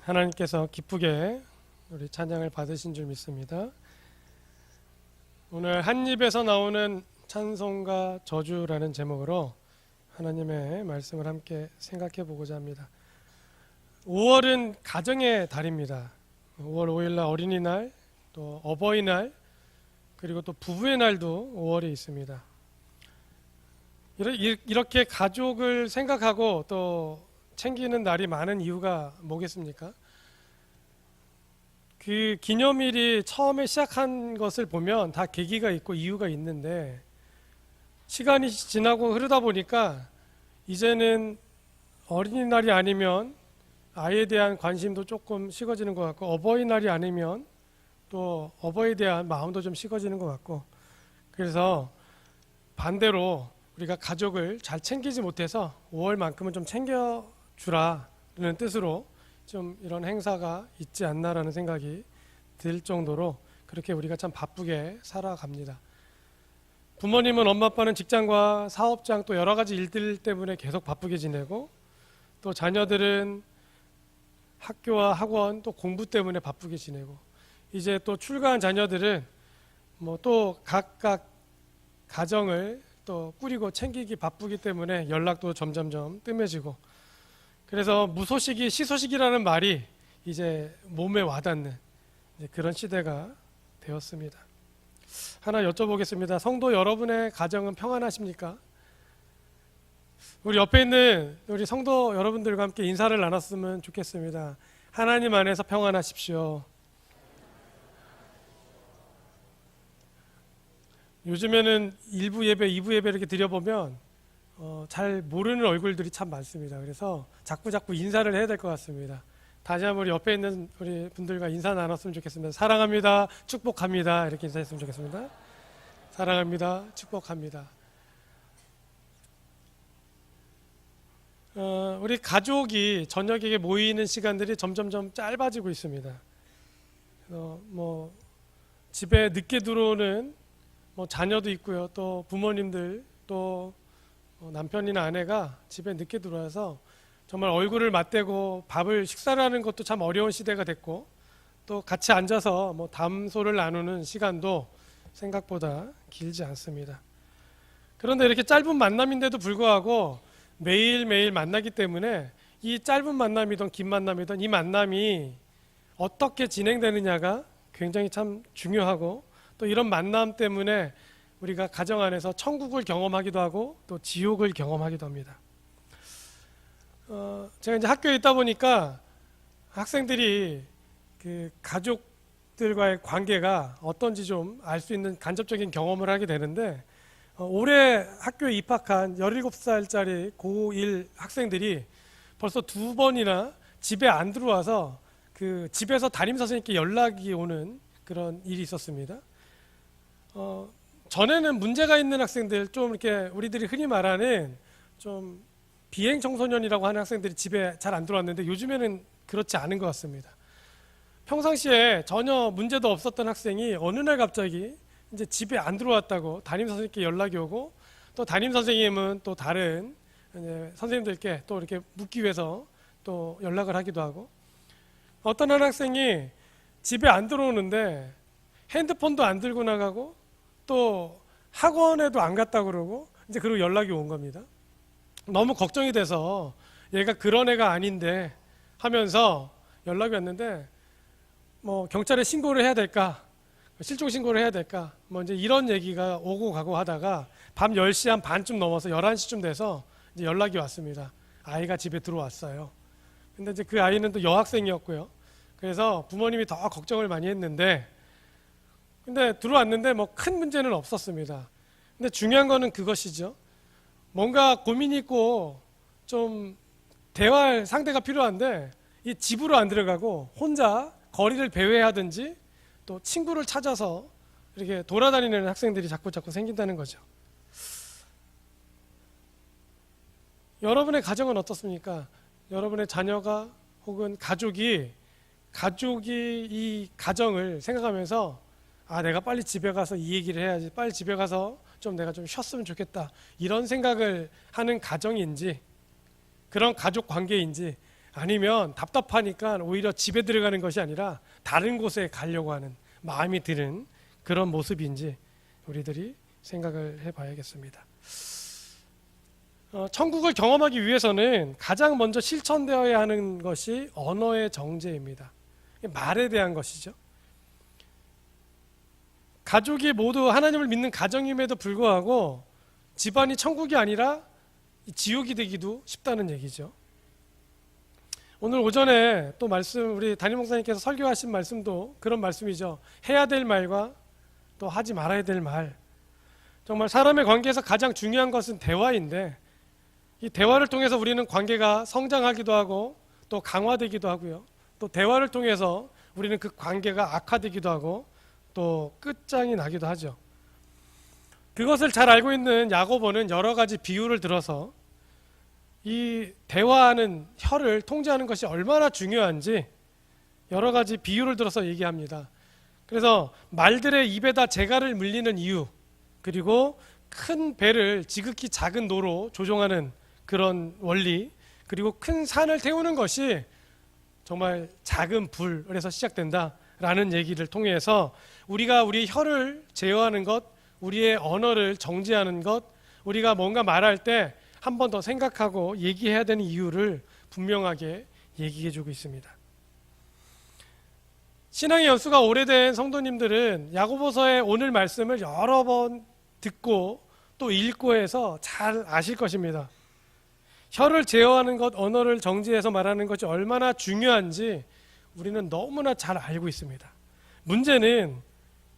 하나님께서 기쁘게 우리 찬양을 받으신 줄 믿습니다. 오늘 한 입에서 나오는 찬송과 저주라는 제목으로 하나님의 말씀을 함께 생각해 보고자 합니다. 5월은 가정의 달입니다. 5월 5일날 어린이날, 또 어버이날, 그리고 또 부부의 날도 5월에 있습니다. 이렇게 가족을 생각하고 또 챙기는 날이 많은 이유가 뭐겠습니까? 그 기념일이 처음에 시작한 것을 보면 다 계기가 있고 이유가 있는데, 시간이 지나고 흐르다 보니까 이제는 어린이날이 아니면 아이에 대한 관심도 조금 식어지는 것 같고, 어버이날이 아니면 또 어버이에 대한 마음도 좀 식어지는 것 같고, 그래서 반대로 우리가 가족을 잘 챙기지 못해서 5월만큼은 좀 챙겨주라는 뜻으로 좀 이런 행사가 있지 않나라는 생각이 들 정도로 그렇게 우리가 참 바쁘게 살아갑니다. 부모님은, 엄마 아빠는 직장과 사업장 또 여러 가지 일들 때문에 계속 바쁘게 지내고, 또 자녀들은 학교와 학원 또 공부 때문에 바쁘게 지내고, 이제 또 출가한 자녀들은 뭐 또 각각 가정을 또 꾸리고 챙기기 바쁘기 때문에 연락도 점점점 뜸해지고, 그래서 무소식이 시소식이라는 말이 이제 몸에 와닿는 그런 시대가 되었습니다. 하나 여쭤보겠습니다. 성도 여러분의 가정은 평안하십니까? 우리 옆에 있는 우리 성도 여러분들과 함께 인사를 나눴으면 좋겠습니다. 하나님 안에서 평안하십시오. 요즘에는 1부 예배, 2부 예배 이렇게 드려보면 잘 모르는 얼굴들이 참 많습니다. 그래서 자꾸 인사를 해야 될 것 같습니다. 다시 한번 우리 옆에 있는 우리 분들과 인사 나눴으면 좋겠습니다. 사랑합니다, 축복합니다, 이렇게 인사했으면 좋겠습니다. 사랑합니다, 축복합니다. 우리 가족이 저녁에 모이는 시간들이 점점점 짧아지고 있습니다. 뭐 집에 늦게 들어오는 뭐 자녀도 있고요, 또 부모님들, 또 남편이나 아내가 집에 늦게 들어와서 정말 얼굴을 맞대고 식사를 하는 것도 참 어려운 시대가 됐고, 또 같이 앉아서 뭐 담소를 나누는 시간도 생각보다 길지 않습니다. 그런데 이렇게 짧은 만남인데도 불구하고 매일매일 만나기 때문에 이 짧은 만남이든 긴 만남이든 이 만남이 어떻게 진행되느냐가 굉장히 참 중요하고, 또 이런 만남 때문에 우리가 가정 안에서 천국을 경험하기도 하고 또 지옥을 경험하기도 합니다. 제가 이제 학교에 있다 보니까 학생들이 그 가족들과의 관계가 어떤지 좀 알 수 있는 간접적인 경험을 하게 되는데, 올해 학교에 입학한 17살짜리 고1 학생들이 벌써 2번이나 집에 안 들어와서 그 집에서 담임 선생님께 연락이 오는 그런 일이 있었습니다. 전에는 문제가 있는 학생들, 좀 이렇게 우리들이 흔히 말하는 좀 비행 청소년이라고 하는 학생들이 집에 잘 안 들어왔는데, 요즘에는 그렇지 않은 것 같습니다. 평상시에 전혀 문제도 없었던 학생이 어느 날 갑자기 이제 집에 안 들어왔다고 담임 선생님께 연락이 오고, 또 담임 선생님은 또 다른 이제 선생님들께 또 이렇게 묻기 위해서 또 연락을 하기도 하고, 어떤 한 학생이 집에 안 들어오는데 핸드폰도 안 들고 나가고 또 학원에도 안 갔다 그러고, 이제 그리고 연락이 온 겁니다. 너무 걱정이 돼서 얘가 그런 애가 아닌데 하면서 연락이 왔는데, 뭐 경찰에 신고를 해야 될까, 실종 신고를 해야 될까, 뭐 이제 이런 얘기가 오고 가고 하다가 밤 10시 한 반쯤 넘어서 11시쯤 돼서 이제 연락이 왔습니다. 아이가 집에 들어왔어요. 근데 이제 그 아이는 또 여학생이었고요. 그래서 부모님이 더 걱정을 많이 했는데, 근데 들어왔는데 뭐 큰 문제는 없었습니다. 근데 중요한 거는 그것이죠. 뭔가 고민이 있고 좀 대화할 상대가 필요한데, 이 집으로 안 들어가고 혼자 거리를 배회하든지 또 친구를 찾아서 이렇게 돌아다니는 학생들이 자꾸 생긴다는 거죠. 여러분의 가정은 어떻습니까? 여러분의 자녀가 혹은 가족이 이 가정을 생각하면서, 내가 빨리 집에 가서 이 얘기를 해야지, 빨리 집에 가서 좀 내가 좀 쉬었으면 좋겠다, 이런 생각을 하는 가정인지, 그런 가족 관계인지, 아니면 답답하니까 오히려 집에 들어가는 것이 아니라 다른 곳에 가려고 하는 마음이 드는 그런 모습인지 우리들이 생각을 해봐야겠습니다. 천국을 경험하기 위해서는 가장 먼저 실천되어야 하는 것이 언어의 정제입니다. 말에 대한 것이죠. 가족이 모두 하나님을 믿는 가정임에도 불구하고 집안이 천국이 아니라 지옥이 되기도 쉽다는 얘기죠. 오늘 오전에 또 말씀, 우리 담임 목사님께서 설교하신 말씀도 그런 말씀이죠. 해야 될 말과 또 하지 말아야 될 말. 정말 사람의 관계에서 가장 중요한 것은 대화인데, 이 대화를 통해서 우리는 관계가 성장하기도 하고 또 강화되기도 하고요. 또 대화를 통해서 우리는 그 관계가 악화되기도 하고 또 끝장이 나기도 하죠. 그것을 잘 알고 있는 야고보는 여러 가지 비유를 들어서 이 대화하는 혀를 통제하는 것이 얼마나 중요한지 여러 가지 비유를 들어서 얘기합니다. 그래서 말들의 입에다 재갈을 물리는 이유, 그리고 큰 배를 지극히 작은 노로 조종하는 그런 원리, 그리고 큰 산을 태우는 것이 정말 작은 불에서 시작된다라는 얘기를 통해서 우리가 우리 혀를 제어하는 것, 우리의 언어를 정지하는 것, 우리가 뭔가 말할 때 한 번 더 생각하고 얘기해야 되는 이유를 분명하게 얘기해 주고 있습니다. 신앙의 연수가 오래된 성도님들은 야고보서의 오늘 말씀을 여러 번 듣고 또 읽고 해서 잘 아실 것입니다. 혀를 제어하는 것, 언어를 정지해서 말하는 것이 얼마나 중요한지 우리는 너무나 잘 알고 있습니다. 문제는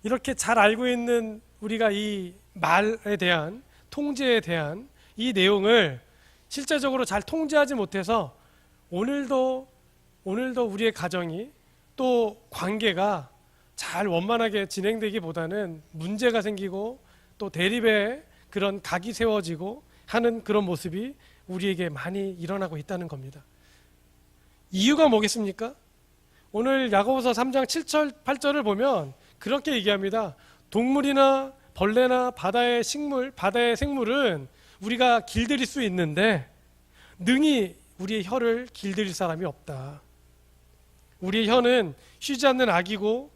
이렇게 잘 알고 있는 우리가 이 말에 대한, 통제에 대한 이 내용을 실제적으로 잘 통제하지 못해서 오늘도 우리의 가정이 또 관계가 잘 원만하게 진행되기보다는 문제가 생기고 또 대립의 그런 각이 세워지고 하는 그런 모습이 우리에게 많이 일어나고 있다는 겁니다. 이유가 뭐겠습니까? 오늘 야고보서 3장 7절 8절을 보면 그렇게 얘기합니다. 동물이나 벌레나 바다의 식물, 바다의 생물은 우리가 길들일 수 있는데 능히 우리의 혀를 길들일 사람이 없다. 우리의 혀는 쉬지 않는 악이고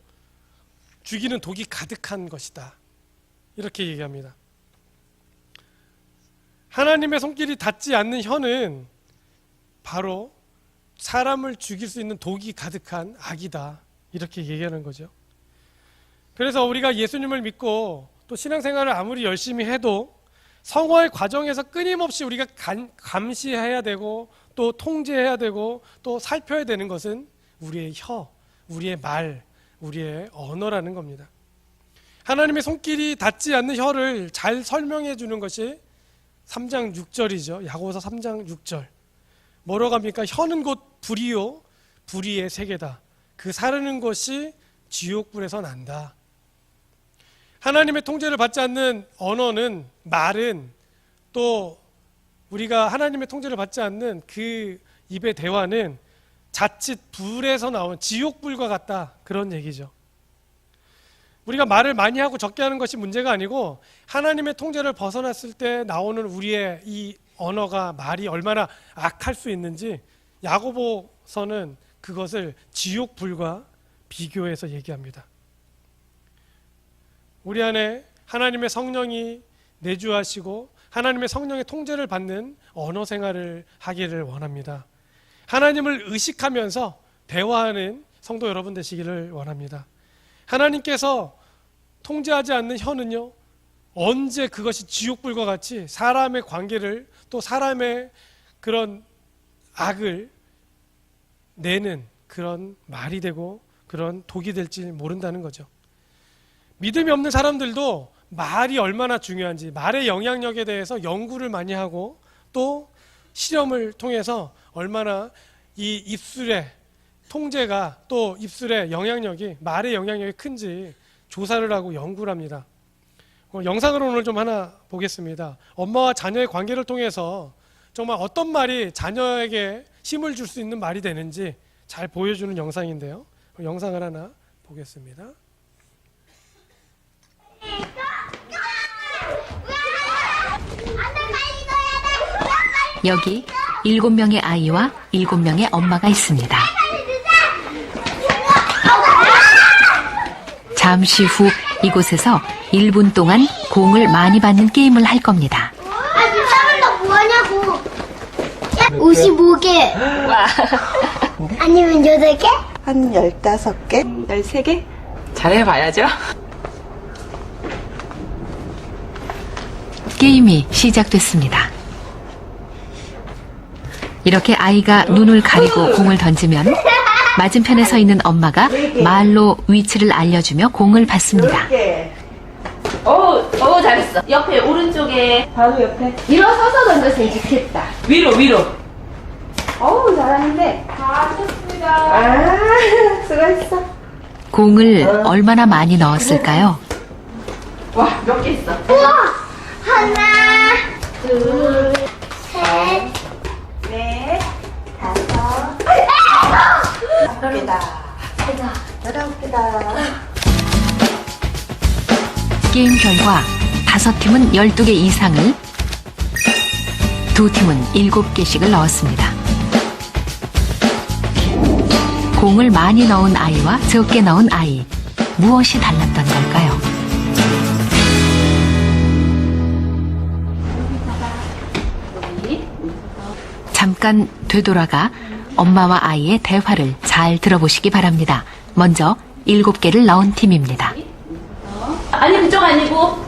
죽이는 독이 가득한 것이다. 이렇게 얘기합니다. 하나님의 손길이 닿지 않는 혀는 바로 사람을 죽일 수 있는 독이 가득한 악이다. 이렇게 얘기하는 거죠. 그래서 우리가 예수님을 믿고 또 신앙생활을 아무리 열심히 해도 성화의 과정에서 끊임없이 우리가 감시해야 되고 또 통제해야 되고 또 살펴야 되는 것은 우리의 혀, 우리의 말, 우리의 언어라는 겁니다. 하나님의 손길이 닿지 않는 혀를 잘 설명해 주는 것이 3장 6절이죠. 야고보서 3장 6절. 뭐라고 합니까? 혀는 곧 불이요 불의의 세계다. 그 사르는 것이 지옥불에서 난다. 하나님의 통제를 받지 않는 언어는, 말은, 또 우리가 하나님의 통제를 받지 않는 그 입의 대화는 자칫 불에서 나온 지옥불과 같다. 그런 얘기죠. 우리가 말을 많이 하고 적게 하는 것이 문제가 아니고 하나님의 통제를 벗어났을 때 나오는 우리의 이 언어가, 말이 얼마나 악할 수 있는지 야고보서는 그것을 지옥불과 비교해서 얘기합니다. 우리 안에 하나님의 성령이 내주하시고 하나님의 성령의 통제를 받는 언어 생활을 하기를 원합니다. 하나님을 의식하면서 대화하는 성도 여러분 되시기를 원합니다. 하나님께서 통제하지 않는 혀는요, 언제 그것이 지옥불과 같이 사람의 관계를 또 사람의 그런 악을 내는 그런 말이 되고 그런 독이 될지 모른다는 거죠. 믿음이 없는 사람들도 말이 얼마나 중요한지, 말의 영향력에 대해서 연구를 많이 하고 또 실험을 통해서 얼마나 이 입술의 통제가 또 입술의 영향력이, 말의 영향력이 큰지 조사를 하고 연구를 합니다. 영상으로 오늘 좀 하나 보겠습니다. 엄마와 자녀의 관계를 통해서 정말 어떤 말이 자녀에게 힘을 줄 수 있는 말이 되는지 잘 보여주는 영상인데요. 영상을 하나 보겠습니다. 여기 7명의 아이와 7명의 엄마가 있습니다. 잠시 후 이곳에서 1분 동안 공을 많이 받는 게임을 할 겁니다. 아, 너 뭐하냐고. 55개. 아니면 8개? 한 15개? 13개? 잘해봐야죠. 게임이 시작됐습니다. 이렇게 아이가 눈을 가리고 공을 던지면 맞은편에 서 있는 엄마가 말로 위치를 알려주며 공을 받습니다. 오, 잘했어. 옆에, 오른쪽에. 바로 옆에. 일어서서 던졌으면 좋겠다. 위로. 어우, 잘하는데. 다 쳤습니다. 아, 수고했어. 공을 얼마나 많이 넣었을까요? 와, 몇 개 있어? 우와! 하나, 둘, 셋, 넷, 다섯. 9개다. 19개다. 게임 결과 5팀은 12개 이상을, 2팀은 7개씩을 넣었습니다. 공을 많이 넣은 아이와 적게 넣은 아이, 무엇이 달랐던 걸까요? 잠깐 되돌아가 엄마와 아이의 대화를 잘 들어보시기 바랍니다. 먼저 7개를 넣은 팀입니다. 아니, 그쪽 아니고.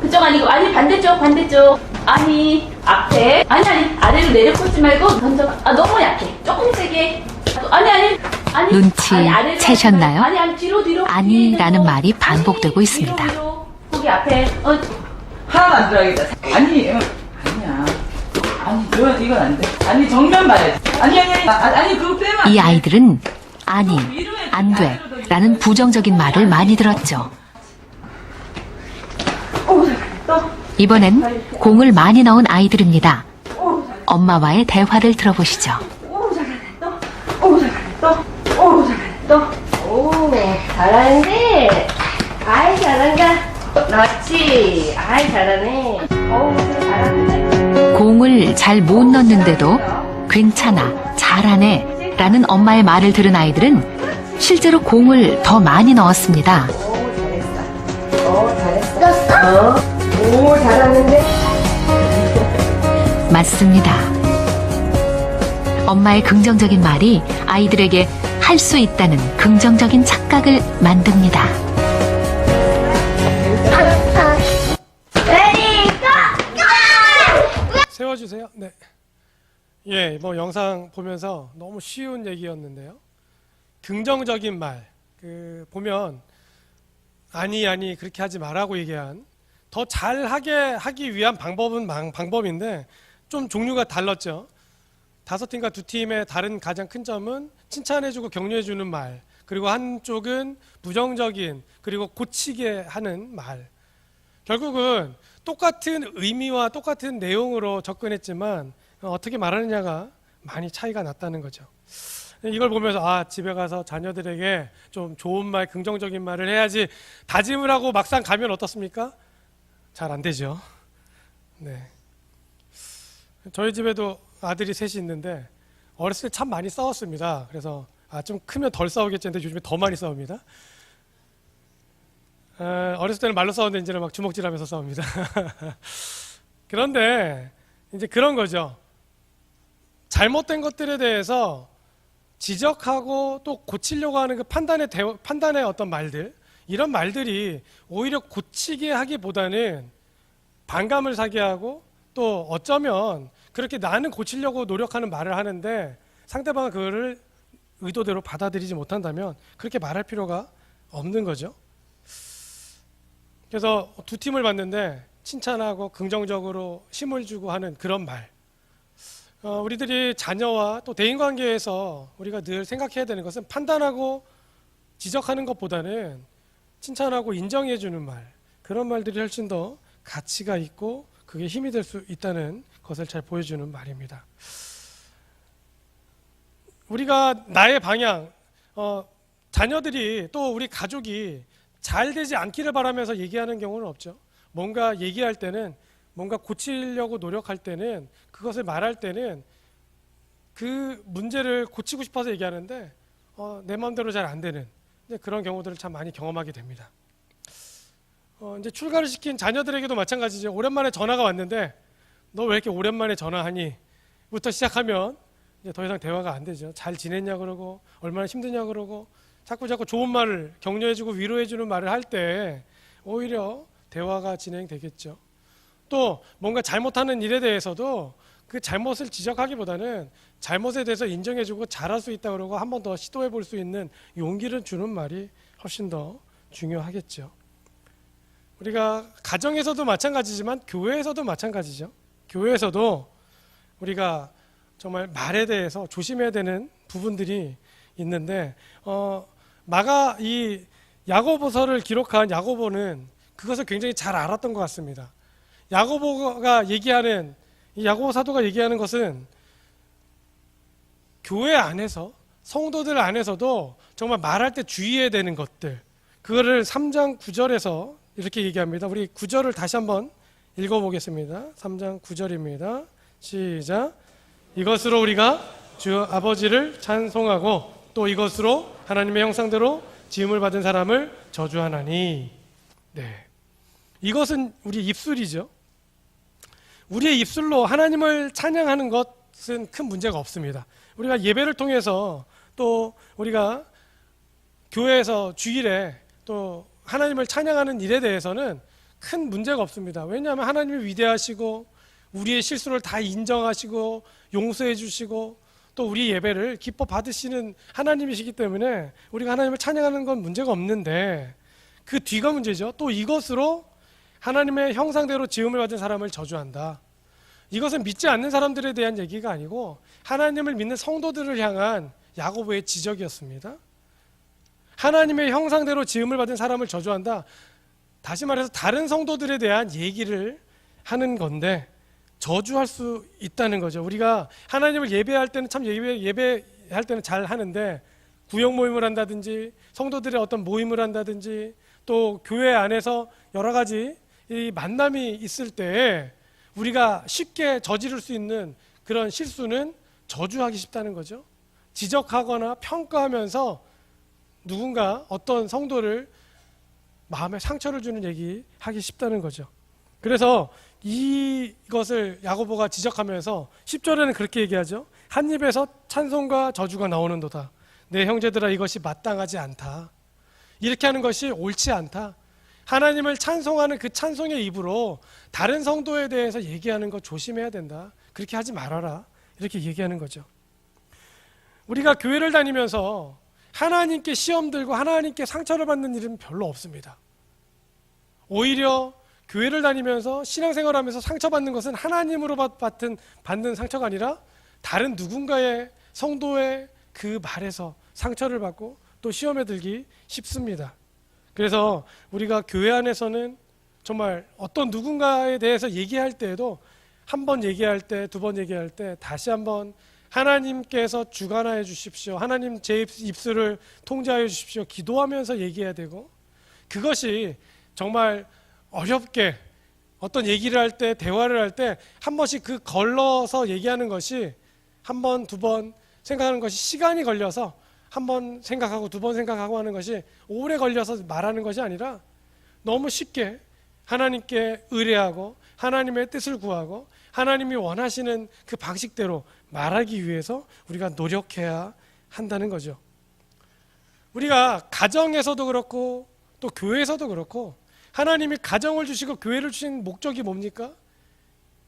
아니, 반대쪽. 아니, 앞에. 아니, 아래로 내려 꽂지 말고 던져봐. 아, 너무 약해. 조금 세게. 아니. 눈치 아래로 채셨나요? 하지 말고. 아니, 뒤로. 아니라는 말이 반복되고 있습니다. 위로. 거기 앞에. 하나도 안 들어가겠다. 아니야. 아니, 이건 안 돼. 아니, 정면 봐야지. 아니, 그거 빼면 안 이 돼. 아이들은 아니, 안 돼 라는 부정적인 말을 많이 들었죠. 이번엔 공을 많이 넣은 아이들입니다. 엄마와의 대화를 들어보시죠. 오, 잘하는데. 아이, 잘한다. 그렇지. 아이, 잘하네. 잘하는데. 공을 잘 못 넣는데도 괜찮아, 잘하네 라는 엄마의 말을 들은 아이들은 실제로 공을 더 많이 넣었습니다. 넣었어? 오, 잘하는데. 맞습니다. 엄마의 긍정적인 말이 아이들에게 할 수 있다는 긍정적인 착각을 만듭니다. 세워주세요. 네. 예, 뭐 영상 보면서 너무 쉬운 얘기였는데요. 긍정적인 말, 보면 아니 그렇게 하지 말라고 얘기한 더 잘하게 하기 위한 방법은 방법인데 좀 종류가 달랐죠. 5팀과 2팀의 다른 가장 큰 점은 칭찬해주고 격려해주는 말, 그리고 한쪽은 부정적인 그리고 고치게 하는 말. 결국은 똑같은 의미와 똑같은 내용으로 접근했지만 어떻게 말하느냐가 많이 차이가 났다는 거죠. 이걸 보면서 집에 가서 자녀들에게 좀 좋은 말, 긍정적인 말을 해야지 다짐을 하고 막상 가면 어떻습니까? 잘 안 되죠. 네. 저희 집에도 아들이 셋이 있는데 어렸을 때 참 많이 싸웠습니다. 그래서 좀 크면 덜 싸우겠지 했는데 요즘에 더 많이 싸웁니다. 어렸을 때는 말로 싸웠는데 이제는 막 주먹질하면서 싸웁니다. 그런데 이제 그런 거죠. 잘못된 것들에 대해서 지적하고 또 고치려고 하는 그 판단의 어떤 말들, 이런 말들이 오히려 고치게 하기보다는 반감을 사게 하고 또 어쩌면 그렇게 나는 고치려고 노력하는 말을 하는데 상대방은 그거를 의도대로 받아들이지 못한다면 그렇게 말할 필요가 없는 거죠. 그래서 2팀을 봤는데 칭찬하고 긍정적으로 힘을 주고 하는 그런 말. 우리들이 자녀와 또 대인관계에서 우리가 늘 생각해야 되는 것은 판단하고 지적하는 것보다는 칭찬하고 인정해 주는 말, 그런 말들이 훨씬 더 가치가 있고 그게 힘이 될 수 있다는 것을 잘 보여주는 말입니다. 우리가 나의 방향, 자녀들이 또 우리 가족이 잘 되지 않기를 바라면서 얘기하는 경우는 없죠. 뭔가 얘기할 때는, 뭔가 고치려고 노력할 때는, 그것을 말할 때는 그 문제를 고치고 싶어서 얘기하는데 내 마음대로 잘 안 되는 이제 그런 경우들을 참 많이 경험하게 됩니다. 이제 출가를 시킨 자녀들에게도 마찬가지죠. 오랜만에 전화가 왔는데 너 왜 이렇게 오랜만에 전화하니? 부터 시작하면 이제 더 이상 대화가 안 되죠. 잘 지냈냐 그러고 얼마나 힘드냐 그러고 자꾸 좋은 말을 격려해주고 위로해주는 말을 할 때 오히려 대화가 진행되겠죠. 또 뭔가 잘못하는 일에 대해서도 그 잘못을 지적하기보다는 잘못에 대해서 인정해주고 잘할 수 있다 그러고 한 번 더 시도해볼 수 있는 용기를 주는 말이 훨씬 더 중요하겠죠. 우리가 가정에서도 마찬가지지만 교회에서도 마찬가지죠. 교회에서도 우리가 정말 말에 대해서 조심해야 되는 부분들이 있는데 이 야고보서를 기록한 야고보는 그것을 굉장히 잘 알았던 것 같습니다. 야고보가 얘기하는 이 야고보 사도가 얘기하는 것은 교회 안에서 성도들 안에서도 정말 말할 때 주의해야 되는 것들, 그거를 3장 9절에서 이렇게 얘기합니다. 우리 9절을 다시 한번 읽어보겠습니다. 3장 9절입니다. 시작. 이것으로 우리가 주 아버지를 찬송하고 또 이것으로 하나님의 형상대로 지음을 받은 사람을 저주하나니. 네, 이것은 우리 입술이죠. 우리의 입술로 하나님을 찬양하는 것은 큰 문제가 없습니다. 우리가 예배를 통해서 또 우리가 교회에서 주일에 또 하나님을 찬양하는 일에 대해서는 큰 문제가 없습니다. 왜냐하면 하나님이 위대하시고 우리의 실수를 다 인정하시고 용서해 주시고 또 우리 예배를 기뻐 받으시는 하나님이시기 때문에 우리가 하나님을 찬양하는 건 문제가 없는데 그 뒤가 문제죠. 또 이것으로 하나님의 형상대로 지음을 받은 사람을 저주한다. 이것은 믿지 않는 사람들에 대한 얘기가 아니고 하나님을 믿는 성도들을 향한 야고보의 지적이었습니다. 하나님의 형상대로 지음을 받은 사람을 저주한다. 다시 말해서 다른 성도들에 대한 얘기를 하는 건데 저주할 수 있다는 거죠. 우리가 하나님을 예배할 때는 참 예배할 때는 잘 하는데 구역 모임을 한다든지 성도들의 어떤 모임을 한다든지 또 교회 안에서 여러 가지 이 만남이 있을 때 우리가 쉽게 저지를 수 있는 그런 실수는 저주하기 쉽다는 거죠. 지적하거나 평가하면서 누군가 어떤 성도를 마음에 상처를 주는 얘기 하기 쉽다는 거죠. 그래서 이것을 야고보가 지적하면서 10절에는 그렇게 얘기하죠. 한 입에서 찬송과 저주가 나오는도다. 내 형제들아 이것이 마땅하지 않다. 이렇게 하는 것이 옳지 않다. 하나님을 찬송하는 그 찬송의 입으로 다른 성도에 대해서 얘기하는 거 조심해야 된다. 그렇게 하지 말아라. 이렇게 얘기하는 거죠. 우리가 교회를 다니면서 하나님께 시험 들고 하나님께 상처를 받는 일은 별로 없습니다. 오히려 교회를 다니면서 신앙생활하면서 상처받는 것은 하나님으로 받는 상처가 아니라 다른 누군가의 성도의 그 말에서 상처를 받고 또 시험에 들기 쉽습니다. 그래서 우리가 교회 안에서는 정말 어떤 누군가에 대해서 얘기할 때에도 한 번 얘기할 때, 두 번 얘기할 때 다시 한번 하나님께서 주관하여 주십시오. 하나님 제 입술을 통제하여 주십시오. 기도하면서 얘기해야 되고 그것이 정말 어렵게 어떤 얘기를 할 때, 대화를 할 때 한 번씩 그 걸러서 얘기하는 것이 한 번, 두 번 생각하는 것이 시간이 걸려서 한 번 생각하고 두 번 생각하고 하는 것이 오래 걸려서 말하는 것이 아니라 너무 쉽게 하나님께 의뢰하고 하나님의 뜻을 구하고 하나님이 원하시는 그 방식대로 말하기 위해서 우리가 노력해야 한다는 거죠. 우리가 가정에서도 그렇고 또 교회에서도 그렇고 하나님이 가정을 주시고 교회를 주신 목적이 뭡니까?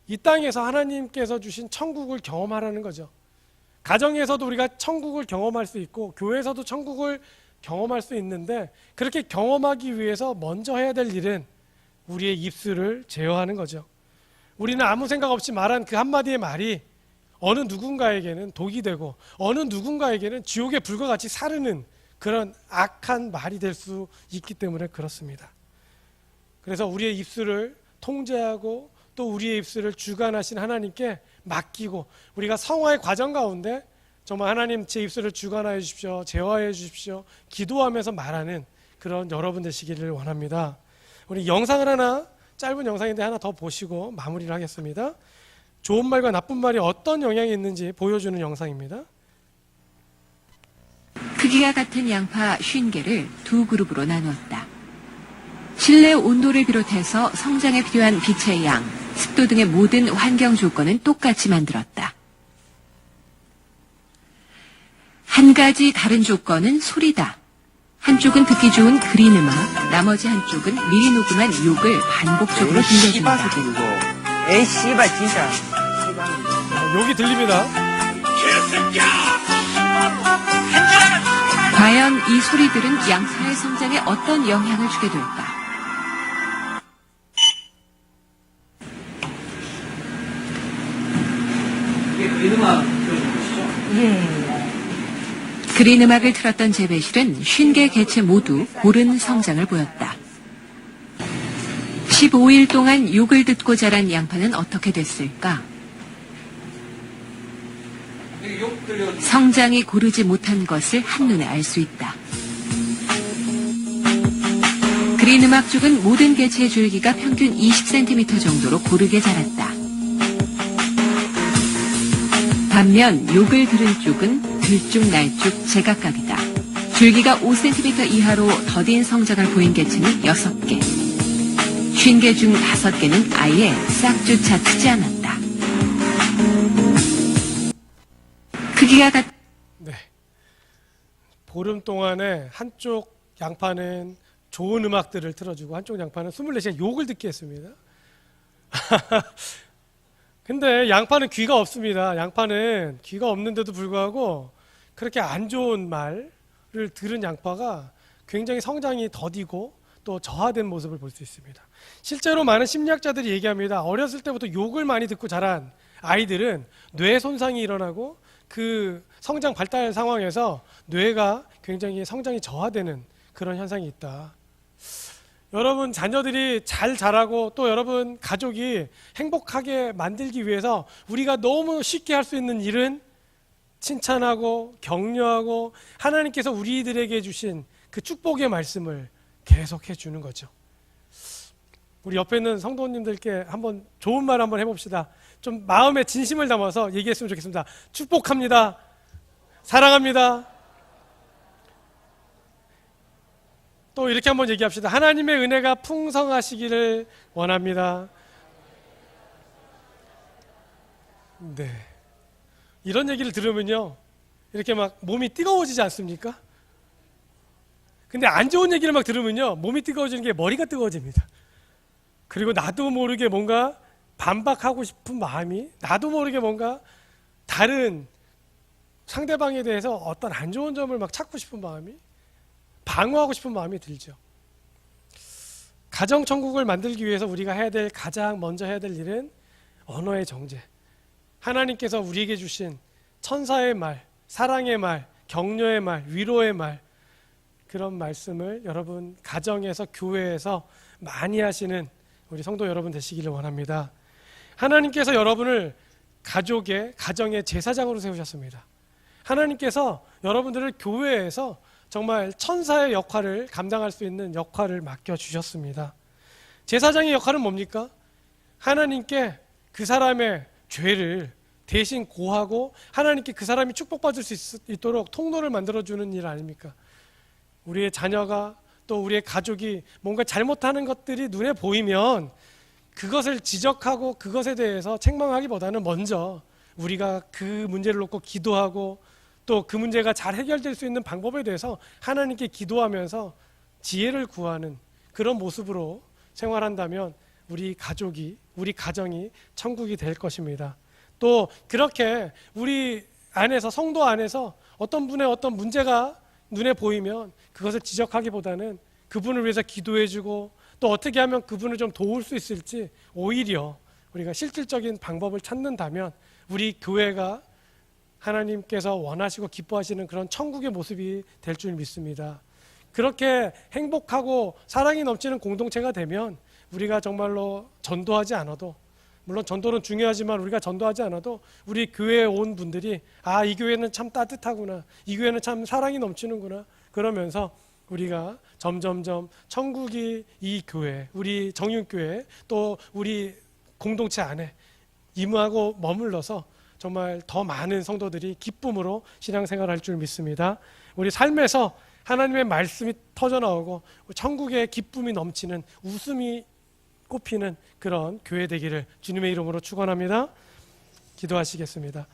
이 땅에서 하나님께서 주신 천국을 경험하라는 거죠. 가정에서도 우리가 천국을 경험할 수 있고 교회에서도 천국을 경험할 수 있는데 그렇게 경험하기 위해서 먼저 해야 될 일은 우리의 입술을 제어하는 거죠. 우리는 아무 생각 없이 말한 그 한마디의 말이 어느 누군가에게는 독이 되고 어느 누군가에게는 지옥의 불과 같이 사르는 그런 악한 말이 될 수 있기 때문에 그렇습니다. 그래서 우리의 입술을 통제하고 또 우리의 입술을 주관하신 하나님께 맡기고 우리가 성화의 과정 가운데 정말 하나님 제 입술을 주관하여 주십시오. 제어하여 주십시오. 기도하면서 말하는 그런 여러분 되시기를 원합니다. 우리 영상을 짧은 영상인데 하나 더 보시고 마무리를 하겠습니다. 좋은 말과 나쁜 말이 어떤 영향이 있는지 보여주는 영상입니다. 크기가 같은 양파 50개를 두 그룹으로 나누었다. 실내 온도를 비롯해서 성장에 필요한 빛의 양, 습도 등의 모든 환경 조건은 똑같이 만들었다. 한 가지 다른 조건은 소리다. 한쪽은 듣기 좋은 그린 음악, 나머지 한쪽은 미리 녹음한 욕을 반복적으로 들려준다. 에이 씨발 진짜. 욕이 들립니다. 과연 이 소리들은 양파의 성장에 어떤 영향을 주게 될까? 이게 그린 음악 보시죠? 그린 음악을 틀었던 재배실은 50개 개체 모두 고른 성장을 보였다. 15일 동안 욕을 듣고 자란 양파는 어떻게 됐을까? 성장이 고르지 못한 것을 한눈에 알 수 있다. 그린 음악 쪽은 모든 개체의 줄기가 평균 20cm 정도로 고르게 자랐다. 반면 욕을 들은 쪽은 들쭉날쭉 제각각이다. 줄기가 5cm 이하로 더딘 성장을 보인 개체는 6개. 50개 중 5개는 아예 싹조차 트지 않았다. 크기가 네. 보름 동안에 한쪽 양파는 좋은 음악들을 틀어주고 한쪽 양파는 24시간 욕을 듣게 했습니다. 근데 양파는 귀가 없습니다. 양파는 귀가 없는데도 불구하고 그렇게 안 좋은 말을 들은 양파가 굉장히 성장이 더디고 또 저하된 모습을 볼 수 있습니다. 실제로 많은 심리학자들이 얘기합니다. 어렸을 때부터 욕을 많이 듣고 자란 아이들은 뇌 손상이 일어나고 그 성장 발달 상황에서 뇌가 굉장히 성장이 저하되는 그런 현상이 있다. 여러분 자녀들이 잘 자라고 또 여러분 가족이 행복하게 만들기 위해서 우리가 너무 쉽게 할 수 있는 일은 칭찬하고 격려하고 하나님께서 우리들에게 주신 그 축복의 말씀을 계속해 주는 거죠. 우리 옆에 있는 성도님들께 한번 좋은 말 한번 해봅시다. 좀 마음에 진심을 담아서 얘기했으면 좋겠습니다. 축복합니다. 사랑합니다. 또 이렇게 한번 얘기합시다. 하나님의 은혜가 풍성하시기를 원합니다. 네. 이런 얘기를 들으면요, 이렇게 막 몸이 뜨거워지지 않습니까? 근데 안 좋은 얘기를 막 들으면요, 몸이 뜨거워지는 게 머리가 뜨거워집니다. 그리고 나도 모르게 뭔가 반박하고 싶은 마음이, 나도 모르게 뭔가 다른 상대방에 대해서 어떤 안 좋은 점을 막 찾고 싶은 마음이, 방어하고 싶은 마음이 들죠. 가정천국을 만들기 위해서 우리가 가장 먼저 해야 될 일은 언어의 정제. 하나님께서 우리에게 주신 천사의 말, 사랑의 말, 격려의 말, 위로의 말, 그런 말씀을 여러분 가정에서 교회에서 많이 하시는 우리 성도 여러분 되시기를 원합니다. 하나님께서 여러분을 가정의 제사장으로 세우셨습니다. 하나님께서 여러분들을 교회에서 정말 천사의 역할을 감당할 수 있는 역할을 맡겨주셨습니다. 제사장의 역할은 뭡니까? 하나님께 그 사람의 죄를 대신 고하고 하나님께 그 사람이 축복받을 수 있도록 통로를 만들어주는 일 아닙니까? 우리의 자녀가 또 우리의 가족이 뭔가 잘못하는 것들이 눈에 보이면 그것을 지적하고 그것에 대해서 책망하기보다는 먼저 우리가 그 문제를 놓고 기도하고 또 그 문제가 잘 해결될 수 있는 방법에 대해서 하나님께 기도하면서 지혜를 구하는 그런 모습으로 생활한다면 우리 가정이 천국이 될 것입니다. 또 그렇게 우리 안에서, 성도 안에서 어떤 분의 어떤 문제가 눈에 보이면 그것을 지적하기보다는 그분을 위해서 기도해주고 또 어떻게 하면 그분을 좀 도울 수 있을지 오히려 우리가 실질적인 방법을 찾는다면 우리 교회가 하나님께서 원하시고 기뻐하시는 그런 천국의 모습이 될 줄 믿습니다. 그렇게 행복하고 사랑이 넘치는 공동체가 되면 우리가 정말로 전도하지 않아도, 물론 전도는 중요하지만 우리가 전도하지 않아도 우리 교회에 온 분들이 이 교회는 참 따뜻하구나, 이 교회는 참 사랑이 넘치는구나, 그러면서 우리가 점점점 천국이 이 교회, 우리 정윤교회 또 우리 공동체 안에 임하고 머물러서 정말 더 많은 성도들이 기쁨으로 신앙생활할 줄 믿습니다. 우리 삶에서 하나님의 말씀이 터져나오고 천국의 기쁨이 넘치는 웃음이 꽃피는 그런 교회 되기를 주님의 이름으로 축원합니다. 기도하시겠습니다.